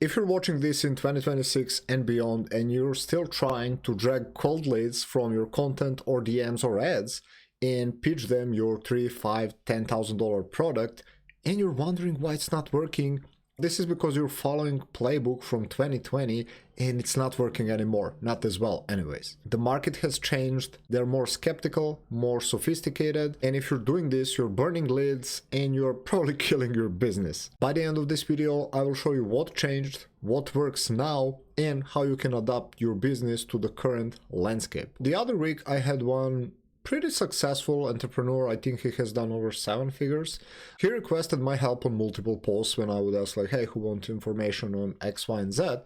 If you're watching this in 2026 and beyond and you're still trying to drag cold leads from your content or DMs or ads and pitch them your $3, $5, $10,000 product and you're wondering why it's not working, this is because you're following Playbook from 2020 and it's not working anymore, not as well anyways. The market has changed, they're more skeptical, more sophisticated, and if you're doing this, you're burning leads and you're probably killing your business. By the end of this video, I will show you what changed, what works now, and how you can adapt your business to the current landscape. The other week I had one pretty successful entrepreneur. I think he has done over 7 figures. He requested my help on multiple posts when I would ask like, hey, who wants information on X, Y, and Z?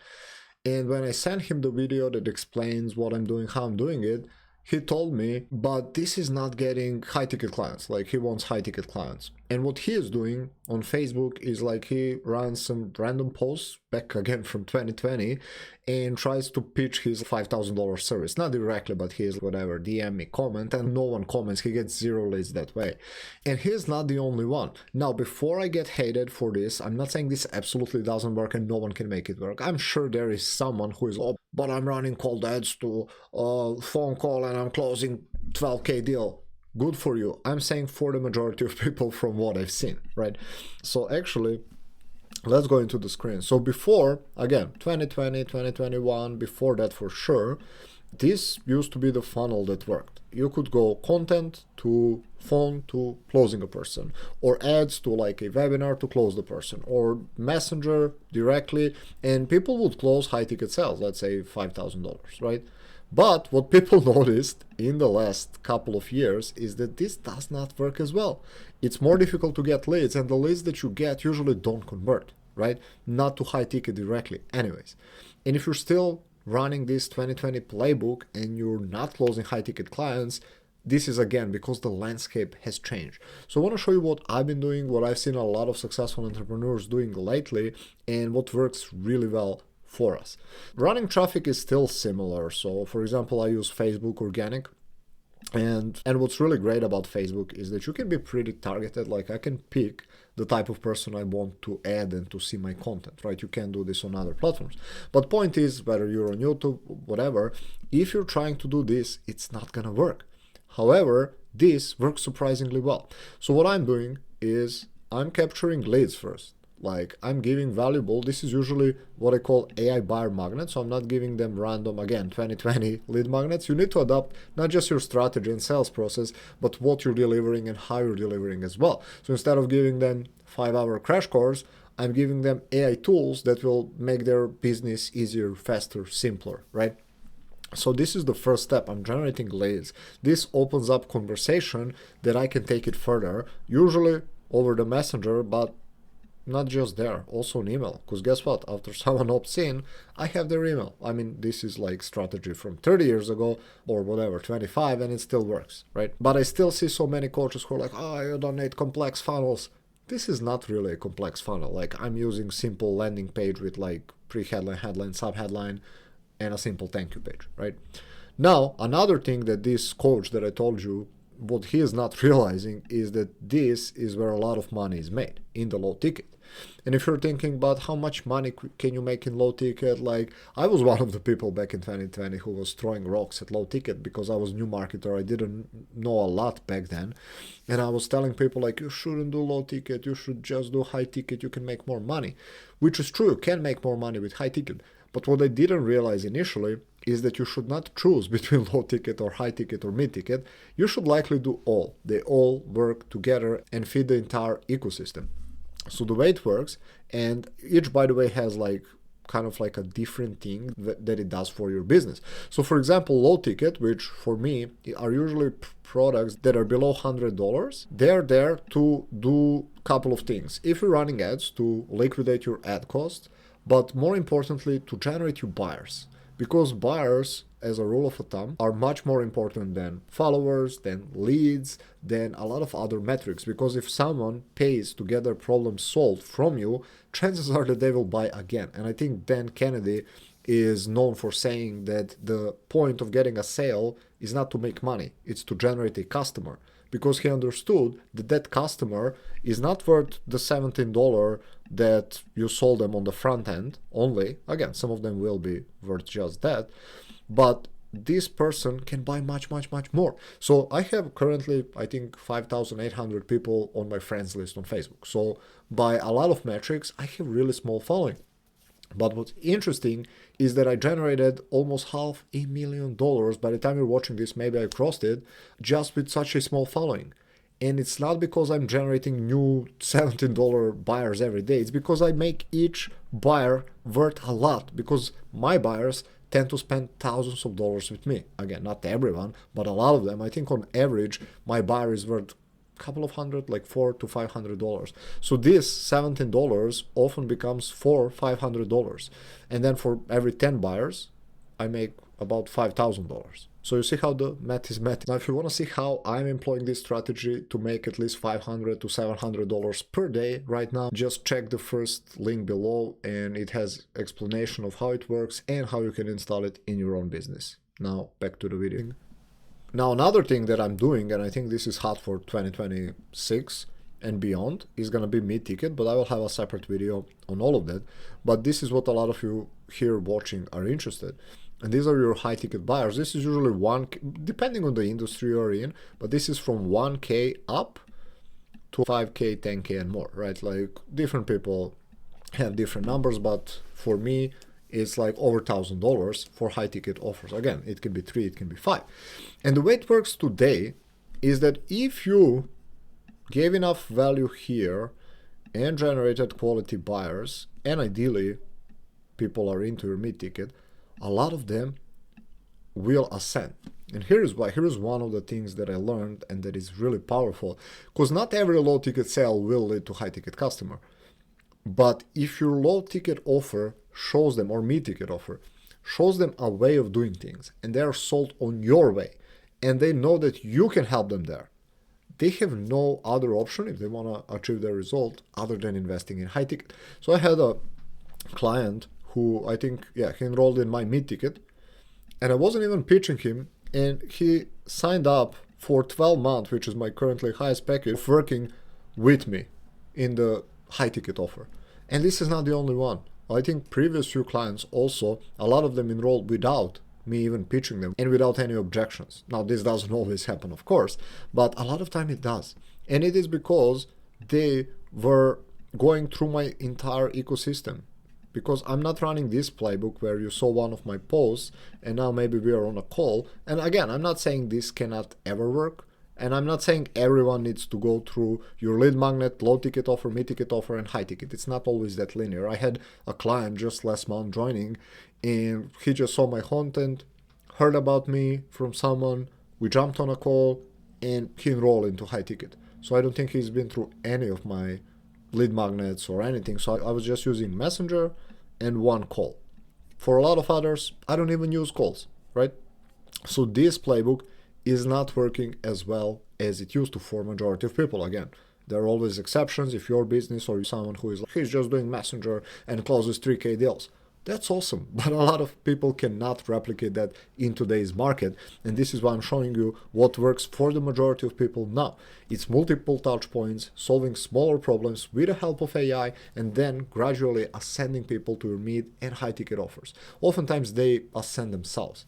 And when I sent him the video that explains what I'm doing, how I'm doing it, he told me, but this is not getting high ticket clients. Like he wants high ticket clients. And what he is doing on Facebook is like he runs some random posts back again from 2020 and tries to pitch his $5,000 service. Not directly, but he is whatever, DM me, comment, and no one comments. He gets 0 leads that way. And he's not the only one. Now, before I get hated for this, I'm not saying this absolutely doesn't work and no one can make it work. I'm sure there is someone who is, oh, but I'm running cold ads to phone call and I'm closing 12K deal. Good for you. I'm saying for the majority of people from what I've seen, right? So actually, let's go into the screen. So before, again, 2020, 2021, before that for sure, this used to be the funnel that worked. You could go content to phone to closing a person, or ads to like a webinar to close the person, or messenger directly, and people would close high ticket sales, let's say $5,000, right? But what people noticed in the last couple of years is that this does not work as well. It's more difficult to get leads, and the leads that you get usually don't convert, right? Not to high ticket directly anyways. And if you're still running this 2020 playbook and you're not closing high ticket clients, this is again because the landscape has changed. So I want to show you what I've been doing, what I've seen a lot of successful entrepreneurs doing lately, and what works really well for us. Running traffic is still similar. So for example, I use Facebook organic. And what's really great about Facebook is that you can be pretty targeted. Like I can pick the type of person I want to add and to see my content, right? You can do this on other platforms. But point is, whether you're on YouTube, whatever, if you're trying to do this, it's not gonna work. However, this works surprisingly well. So what I'm doing is I'm capturing leads first. Like I'm giving valuable, this is usually what I call AI buyer magnets. So I'm not giving them random, again, 2020 lead magnets. You need to adapt not just your strategy and sales process, but what you're delivering and how you're delivering as well. So instead of giving them 5-hour crash course, I'm giving them AI tools that will make their business easier, faster, simpler, right? So this is the first step. I'm generating leads. This opens up conversation that I can take it further, usually over the messenger, but not just there, also an email. Because guess what? After someone opts in, I have their email. I mean, this is like strategy from 30 years ago or whatever, 25, and it still works, right? But I still see so many coaches who are like, oh, you don't need complex funnels. This is not really a complex funnel. Like I'm using simple landing page with like pre-headline, headline, sub-headline, and a simple thank you page, right? Now, another thing that this coach that I told you, what he is not realizing is that this is where a lot of money is made, in the low ticket. And if you're thinking about how much money can you make in low ticket, like I was one of the people back in 2020 who was throwing rocks at low ticket because I was new marketer. I didn't know a lot back then. And I was telling people like, you shouldn't do low ticket, you should just do high ticket, you can make more money. Which is true, you can make more money with high ticket. But what I didn't realize initially is that you should not choose between low ticket or high ticket or mid ticket. You should likely do all. They all work together and feed the entire ecosystem. So the way it works, and each, by the way, has like kind of like a different thing that it does for your business. So for example, low ticket, which for me are usually products that are below $100, they're there to do a couple of things. If you're running ads, to liquidate your ad cost, but more importantly, to generate you buyers. Because buyers, as a rule of thumb, are much more important than followers, than leads, than a lot of other metrics. Because if someone pays to get their problem solved from you, chances are that they will buy again. And I think Dan Kennedy is known for saying that the point of getting a sale is not to make money, it's to generate a customer. because he understood that that customer is not worth the $17 that you sold them on the front end only. Again, some of them will be worth just that, but this person can buy much more. So I have currently, I think, 5,800 people on my friends list on Facebook. So by a lot of metrics, I have really small following. But what's interesting is that I generated almost $500,000. By the time you're watching this, maybe I crossed it, just with such a small following. And it's not because I'm generating new $17 buyers every day. It's because I make each buyer worth a lot, because my buyers tend to spend thousands of dollars with me. Again, not everyone, but a lot of them. I think on average, my buyer is worth a couple of hundred, like $400 to $500. So this $17 often becomes $400-500. And then for every 10 buyers, I make about $5,000. So you see how the math is math. Now, if you want to see how I'm employing this strategy to make at least $500 to $700 per day right now, just check the first link below, and it has explanation of how it works and how you can install it in your own business. Now, back to the video. Now, another thing that I'm doing, and I think this is hot for 2026 and beyond, is going to be mid-ticket, but I will have a separate video on all of that. But this is what a lot of you here watching are interested. And these are your high ticket buyers. This is usually depending on the industry you're in, but this is from 1K up to 5K, 10K and more, right? Like different people have different numbers, but for me, it's like over $1,000 for high ticket offers. Again, it can be 3, it can be 5. And the way it works today is that if you gave enough value here and generated quality buyers, and ideally people are into your mid ticket, a lot of them will ascend. And here is why. Here is one of the things that I learned and that is really powerful, because not every low ticket sale will lead to high ticket customer. But if your low ticket offer shows them, or mid ticket offer shows them a way of doing things, and they are sold on your way, and they know that you can help them there, they have no other option if they want to achieve their result other than investing in high ticket. So I had a client who I think, he enrolled in my mid-ticket, and I wasn't even pitching him, and he signed up for 12 months, which is my currently highest package, of working with me in the high-ticket offer. And this is not the only one. I think previous few clients also, a lot of them enrolled without me even pitching them and without any objections. Now, this doesn't always happen, of course, but a lot of time it does. And it is because they were going through my entire ecosystem. Because I'm not running this playbook where you saw one of my posts and now maybe we are on a call. And again, I'm not saying this cannot ever work. And I'm not saying everyone needs to go through your lead magnet, low ticket offer, mid ticket offer, and high ticket. It's not always that linear. I had a client just last month joining, and he just saw my content, heard about me from someone, we jumped on a call, and he enrolled into high ticket. So I don't think he's been through any of my lead magnets or anything. So I was just using Messenger and one call. For a lot of others, I don't even use calls, right? So this playbook is not working as well as it used to for majority of people. Again, there are always exceptions. If your business or someone who is like, he's just doing Messenger and closes 3K deals, that's awesome. But a lot of people cannot replicate that in today's market. And this is why I'm showing you what works for the majority of people now. It's multiple touch points, solving smaller problems with the help of AI, and then gradually ascending people to your mid and high ticket offers. Oftentimes they ascend themselves,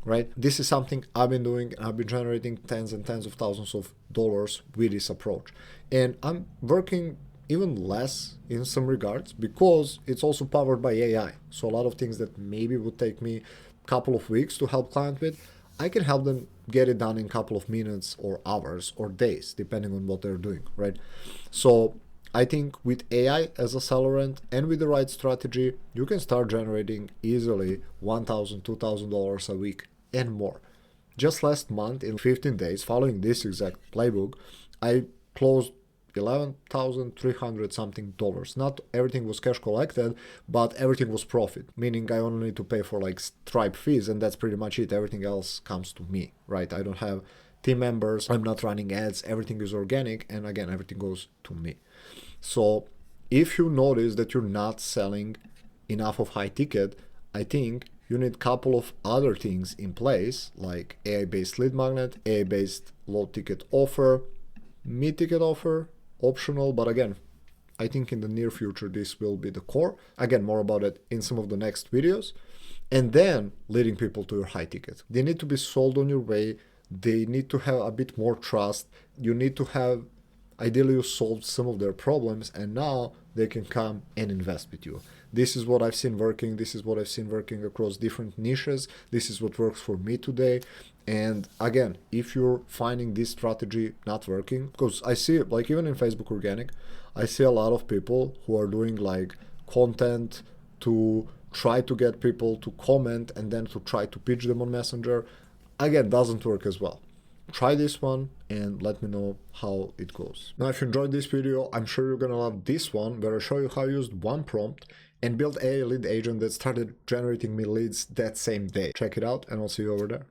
right? This is something I've been doing, and I've been generating tens and tens of thousands of dollars with this approach. And I'm working even less in some regards because it's also powered by AI. So a lot of things that maybe would take me a couple of weeks to help client with, I can help them get it done in a couple of minutes or hours or days, depending on what they're doing, right? So I think with AI as accelerant and with the right strategy, you can start generating easily $1,000, $2,000 a week and more. Just last month, in 15 days, following this exact playbook, I closed $11,300 something dollars. Not everything was cash collected, but everything was profit, meaning I only need to pay for like Stripe fees, and that's pretty much it. Everything else comes to me, right? I don't have team members, I'm not running ads, everything is organic, and again, everything goes to me. So if you notice that you're not selling enough of high ticket, I think you need a couple of other things in place, like AI-based lead magnet, AI-based low ticket offer, mid-ticket offer, optional, but again, I think in the near future this will be the core. Again, more about it in some of the next videos. And then leading people to your high ticket. They need to be sold on your way. They need to have a bit more trust. You need to have, ideally, you solved some of their problems, and now they can come and invest with you. This is what I've seen working. This is what I've seen working across different niches. This is what works for me today. And again, if you're finding this strategy not working, because I see it, like even in Facebook organic, I see a lot of people who are doing like content to try to get people to comment and then to try to pitch them on Messenger. Again, doesn't work as well. Try this one and let me know how it goes. Now, if you enjoyed this video, I'm sure you're gonna love this one, where I show you how I used one prompt and built a lead agent that started generating me leads that same day. Check it out and I'll see you over there.